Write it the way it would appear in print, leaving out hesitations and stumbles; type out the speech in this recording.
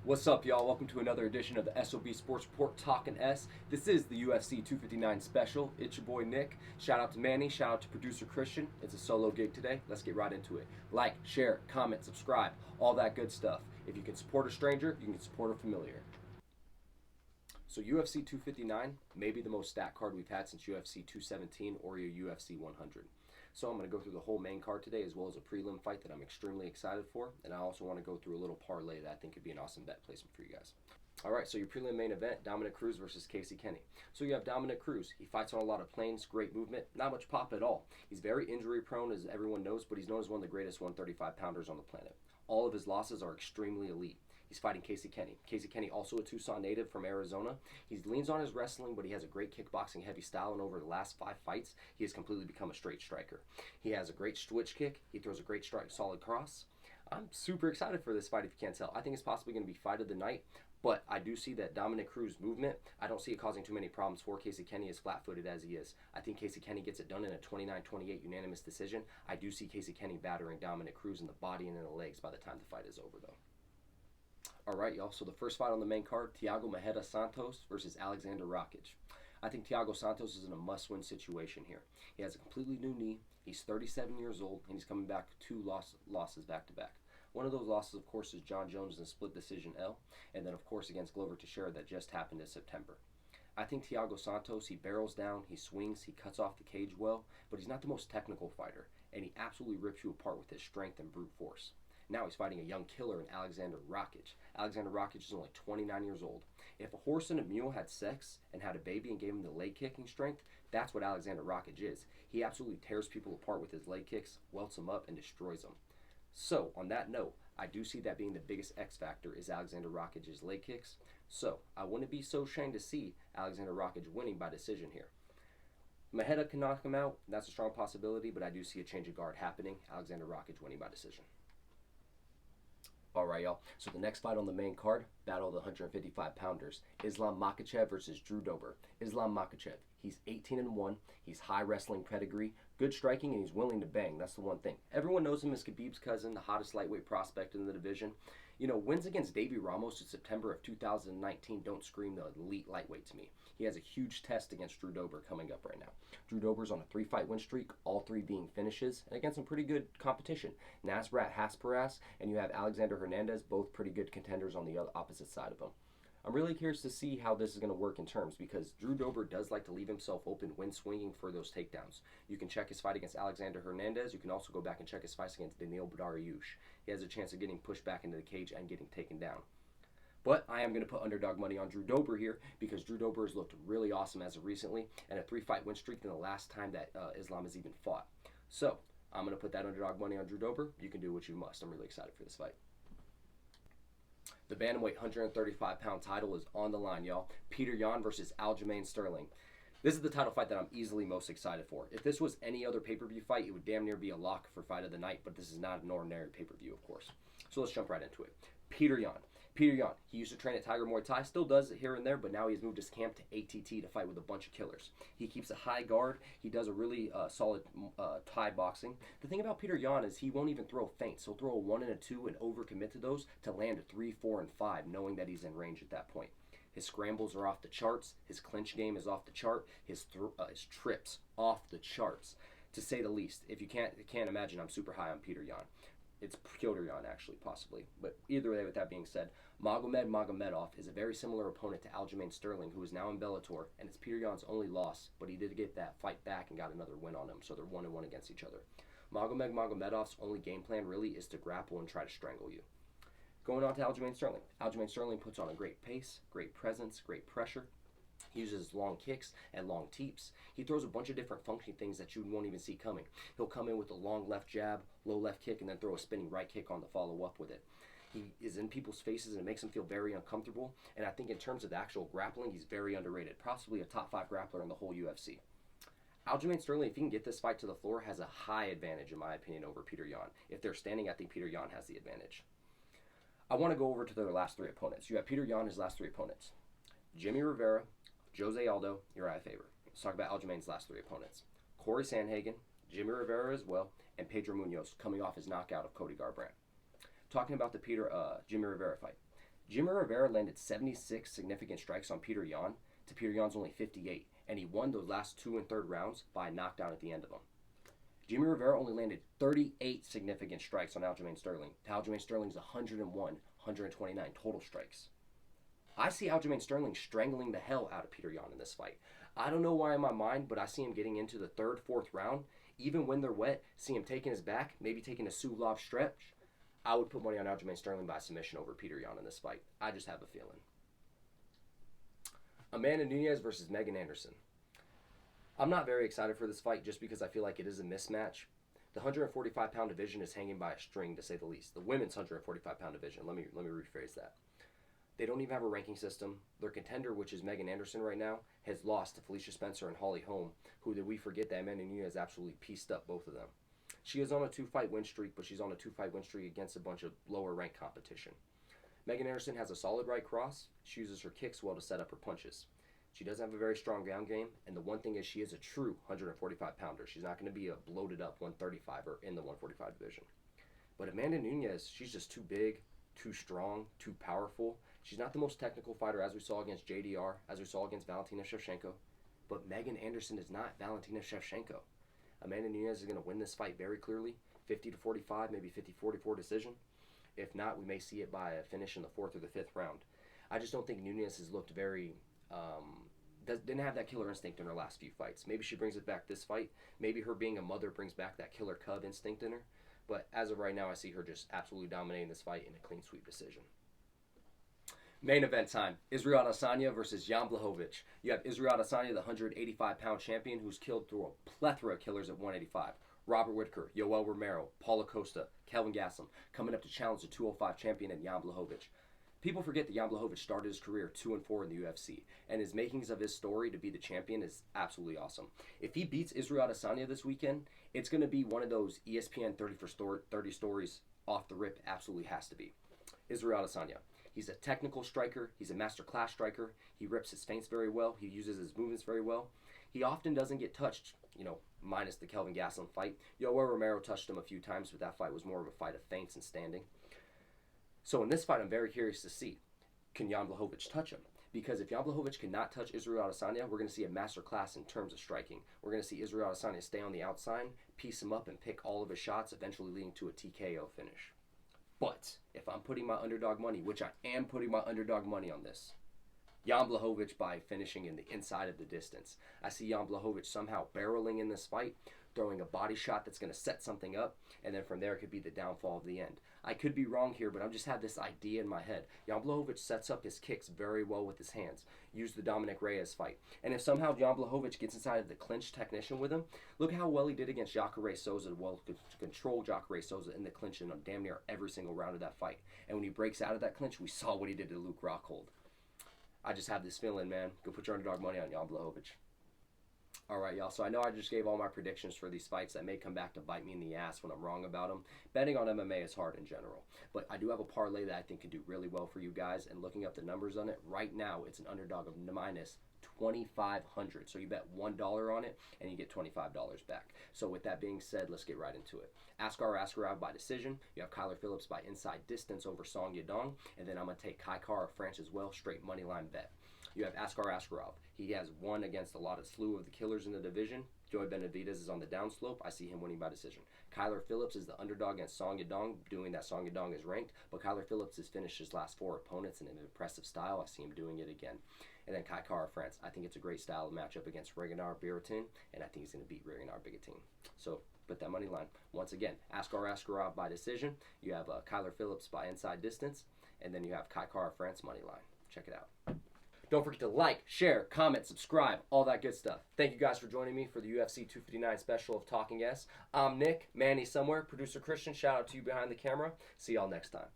What's up, y'all? Welcome to another edition of the S.O.B Sports Report Talkin' S. This is the UFC 259 Special. It's your boy Nick. Shout out to Manny. Shout out to producer Christian. It's a solo gig today. Let's get right into it. Like, share, comment, subscribe, all that good stuff. If you can support a stranger, you can support a familiar. So UFC 259 may be the most stacked card we've had since UFC 217 or your UFC 100. So I'm going to go through the whole main card today, as well as a prelim fight that I'm extremely excited for. And I also want to go through a little parlay that I think could be an awesome bet placement for you guys. All right, so your prelim main event, Dominick Cruz versus Kenney. So you have Dominick Cruz. He fights on a lot of planes, great movement, not much pop at all. He's very injury prone, as everyone knows, but he's known as one of the greatest 135-pounders on the planet. All of his losses are extremely elite. He's fighting Kenney. Kenney, also a Tucson native from Arizona. He leans on his wrestling, but he has a great kickboxing heavy style, and over the last 5 fights, he has completely become a straight striker. He has a great switch kick. He throws a great strike, solid cross. I'm super excited for this fight, if you can't tell. I think it's possibly going to be fight of the night, but I do see that Dominick Cruz movement, I don't see it causing too many problems for Kenney, as flat-footed as he is. I think Kenney gets it done in a 29-28 unanimous decision. I do see Kenney battering Dominick Cruz in the body and in the legs by the time the fight is over, though. All right, y'all. So the first fight on the main card, Thiago Santos versus Alexander Rocha. I think Thiago Santos is in a must-win situation here. He has a completely new knee. He's 37 years old, and he's coming back 2 losses back-to-back. One of those losses, of course, is John Jones in a split decision L, and then, of course, against Glover Teixeira that just happened in September. I think Thiago Santos, he barrels down, he swings, he cuts off the cage well, but he's not the most technical fighter, and he absolutely rips you apart with his strength and brute force. Now he's fighting a young killer in Alexander Rocha. Alexander Rocha is only 29 years old. If a horse and a mule had sex and had a baby and gave him the leg kicking strength, that's what Alexander Rocha is. He absolutely tears people apart with his leg kicks, welts them up, and destroys them. So, on that note, I do see that being the biggest X factor is Alexander Rocha's leg kicks. So, I wouldn't be so ashamed to see Alexander Rocha winning by decision here. Maheda can knock him out. That's a strong possibility, but I do see a change of guard happening. Alexander Rocha winning by decision. All right, y'all. So the next fight on the main card, battle of the 155-pounders, Islam Makhachev versus Drew Dober. Islam Makhachev, he's 18-1. He's high wrestling pedigree, good striking, and he's willing to bang. That's the one thing. Everyone knows him as Khabib's cousin, the hottest lightweight prospect in the division. You know, wins against Davey Ramos in September of 2019 don't scream the elite lightweight to me. He has a huge test against Drew Dober coming up right now. Drew Dober's on a 3-fight win streak, all 3 being finishes, and against some pretty good competition. Nasrat Hasparas and you have Alexander Hernandez, both pretty good contenders on the opposite side of him. I'm really curious to see how this is going to work in terms, because Drew Dober does like to leave himself open when swinging for those takedowns. You can check his fight against Alexander Hernandez. You can also go back and check his fights against Daniil Dariush. He has a chance of getting pushed back into the cage and getting taken down. But I am going to put underdog money on Drew Dober here, because Drew Dober has looked really awesome as of recently, and a 3-fight win streak than the last time that Islam has even fought. So I'm going to put that underdog money on Drew Dober. You can do what you must. I'm really excited for this fight. The bantamweight 135-pound title is on the line, y'all. Petr Yan versus Aljamain Sterling. This is the title fight that I'm easily most excited for. If this was any other pay-per-view fight, it would damn near be a lock for fight of the night, but this is not an ordinary pay-per-view, of course. So let's jump right into it. Petr Yan, he used to train at Tiger Muay Thai, still does it here and there, but now he's moved his camp to ATT to fight with a bunch of killers. He keeps a high guard. He does a really solid Thai boxing. The thing about Petr Yan is he won't even throw feints. He'll throw a 1 and a 2 and overcommit to those to land a 3, 4, and 5, knowing that he's in range at that point. His scrambles are off the charts. His clinch game is off the chart. His trips off the charts, to say the least. If you can't imagine, I'm super high on Petr Yan. It's Petr Yan, actually, possibly. But either way, with that being said, Magomedov is a very similar opponent to Aljamain Sterling, who is now in Bellator, and it's Petr Yan's only loss, but he did get that fight back and got another win on him, so they're 1-1 against each other. Magomedov's only game plan really is to grapple and try to strangle you. Going on to Aljamain Sterling. Aljamain Sterling puts on a great pace, great presence, great pressure. He uses long kicks and long teeps. He throws a bunch of different funky things that you won't even see coming. He'll come in with a long left jab, low left kick, and then throw a spinning right kick on the follow-up with it. He is in people's faces, and it makes him feel very uncomfortable. And I think in terms of the actual grappling, he's very underrated. Possibly a top 5 grappler in the whole UFC. Aljamain Sterling, if he can get this fight to the floor, has a high advantage, in my opinion, over Petr Yan. If they're standing, I think Petr Yan has the advantage. I want to go over to their last 3 opponents. You have Petr Yan, his last 3 opponents. Jimmy Rivera, Jose Aldo, Uriah Faber. Let's talk about Aljamain's last 3 opponents. Corey Sandhagen, Jimmy Rivera as well, and Pedro Munoz, coming off his knockout of Cody Garbrandt. Talking about the Jimmy Rivera fight. Jimmy Rivera landed 76 significant strikes on Peter Yan to Peter Yan's only 58, and he won those last 2 and 3rd rounds by a knockdown at the end of them. Jimmy Rivera only landed 38 significant strikes on Aljamain Sterling. Aljamain Sterling's 101, 129 total strikes. I see Aljamain Sterling strangling the hell out of Peter Yan in this fight. I don't know why in my mind, but I see him getting into the 3rd, 4th round. Even when they're wet, see him taking his back, maybe taking a Sulov stretch. I would put money on Aljamain Sterling by submission over Peter Yan in this fight. I just have a feeling. Amanda Nunes versus Megan Anderson. I'm not very excited for this fight just because I feel like it is a mismatch. The 145-pound division is hanging by a string, to say the least. The women's 145-pound division. Let me rephrase that. They don't even have a ranking system. Their contender, which is Megan Anderson right now, has lost to Felicia Spencer and Holly Holm, who did we forget that Amanda Nunes absolutely pieced up both of them. She is on a 2-fight win streak, but she's on a 2-fight win streak against a bunch of lower-ranked competition. Megan Anderson has a solid right cross. She uses her kicks well to set up her punches. She doesn't have a very strong ground game, and the one thing is she is a true 145-pounder. She's not going to be a bloated-up 135er in the 145 division. But Amanda Nunes, she's just too big, too strong, too powerful. She's not the most technical fighter, as we saw against JDR, as we saw against Valentina Shevchenko. But Megan Anderson is not Valentina Shevchenko. Amanda Nunes is going to win this fight very clearly, 50-45, maybe 50-44 decision. If not, we may see it by a finish in the 4th or the 5th round. I just don't think Nunes has looked very... didn't have that killer instinct in her last few fights. Maybe she brings it back this fight. Maybe her being a mother brings back that killer cub instinct in her. But as of right now, I see her just absolutely dominating this fight in a clean sweep decision. Main event time. Israel Adesanya versus Jan Blachowicz. You have Israel Adesanya, the 185-pound champion who's killed through a plethora of killers at 185. Robert Whitaker, Yoel Romero, Paulo Costa, Kelvin Gastelum, coming up to challenge the 205 champion and Jan Blachowicz. People forget that Jan Blachowicz started his career 2-4 in the UFC, and his makings of his story to be the champion is absolutely awesome. If he beats Israel Adesanya this weekend, it's going to be one of those ESPN 30 for 30 stories off the rip. Absolutely has to be. Israel Adesanya. He's a technical striker. He's a master class striker. He rips his feints very well. He uses his movements very well. He often doesn't get touched, minus the Kelvin Gastelum fight. Yoel Romero touched him a few times, but that fight was more of a fight of feints and standing. So in this fight, I'm very curious to see, can Jan Blachowicz touch him? Because if Jan Blachowicz cannot touch Israel Adesanya, we're going to see a master class in terms of striking. We're going to see Israel Adesanya stay on the outside, piece him up, and pick all of his shots, eventually leading to a TKO finish. But if I'm putting my underdog money, which I am putting my underdog money on this, Jan Blachowicz by finishing in the inside of the distance. I see Jan Blachowicz somehow barreling in this fight, throwing a body shot that's going to set something up, and then from there it could be the downfall of the end. I could be wrong here, but I just have this idea in my head. Jan Blachowicz sets up his kicks very well with his hands. Use the Dominick Reyes fight. And if somehow Jan Blachowicz gets inside of the clinch technician with him, look how well he did against Jacare Souza, well to control Jacare Souza in the clinch in damn near every single round of that fight. And when he breaks out of that clinch, we saw what he did to Luke Rockhold. I just have this feeling, man. Go put your underdog money on Jan Blachowicz. All right, y'all. So I know I just gave all my predictions for these fights that may come back to bite me in the ass when I'm wrong about them. Betting on MMA is hard in general. But I do have a parlay that I think can do really well for you guys. And looking up the numbers on it, right now it's an underdog of minus 2,500. So you bet $1 on it and you get $25 back. So with that being said, let's get right into it. Askar Askarov by decision. You have Kyler Phillips by inside distance over Song Yadong. And then I'm going to take Kai Kara France as well, straight money line bet. You have Askar Askarov. He has won against a lot of slew of the killers in the division. Joey Benavidez is on the downslope. I see him winning by decision. Kyler Phillips is the underdog against Song Yadong, doing that Song Yadong is ranked. But Kyler Phillips has finished his last 4 opponents in an impressive style. I see him doing it again. And then Kai Kara France. I think it's a great style of matchup against Reganar Biratin, and I think he's going to beat Reganar Bigatin. So put that money line. Once again, Askar Askarov by decision. You have Kyler Phillips by inside distance. And then you have Kai Kara France money line. Check it out. Don't forget to like, share, comment, subscribe, all that good stuff. Thank you guys for joining me for the UFC 259 special of Talking S. I'm Nick, Manny somewhere, producer Christian. Shout out to you behind the camera. See y'all next time.